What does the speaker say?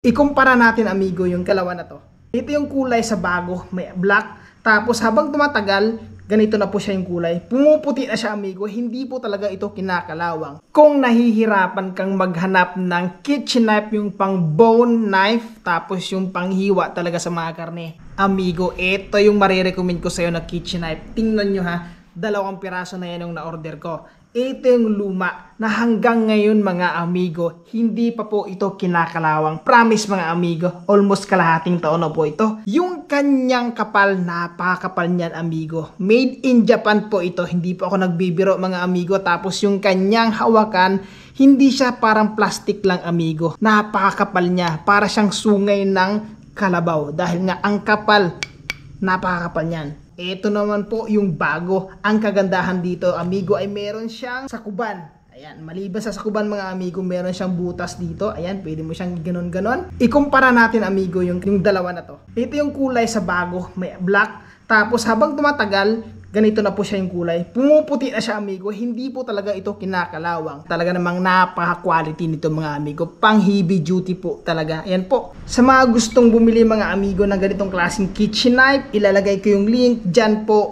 Ikumpara natin amigo yung kalawa na to. Ito yung kulay sa bago, may black. Tapos habang tumatagal, ganito na po siya yung kulay. Pumuputi na siya amigo, hindi po talaga ito kinakalawang. Kung nahihirapan kang maghanap ng kitchen knife, yung pang bone knife, tapos yung panghiwa talaga sa mga karne. Amigo, ito yung marirecommend ko sa'yo na kitchen knife. Tingnan nyo ha, 2 piraso na yan yung na-order ko. Ito yung luma na hanggang ngayon mga amigo, hindi pa po ito kinakalawang. Promise mga amigo, almost kalahating taon na po ito. Yung kanyang kapal, napakakapal niyan amigo. Made in Japan po ito, hindi po ako nagbibiro mga amigo. Tapos yung kanyang hawakan, hindi siya parang plastic lang amigo. Napakakapal niya, para siyang sungay ng kalabaw. Dahil nga ang kapal, napakakapal niyan. Ito naman po yung bago. Ang kagandahan dito, amigo, ay meron siyang sakuban. Ayan, maliban sa sakuban mga amigo, meron siyang butas dito. Ayan, pwede mo siyang ganon-ganon. Ikumpara natin amigo yung dalawa na to. Ito yung kulay sa bago, may black. Tapos habang tumatagal, ganito na po siya yung kulay. Pumuputi na siya amigo, hindi po talaga ito kinakalawang. Talaga namang napaka-quality nito mga amigo. Pang heavy duty po talaga. Ayan po. Sa mga gustong bumili mga amigo ng ganitong klaseng kitchen knife, ilalagay ko yung link dyan po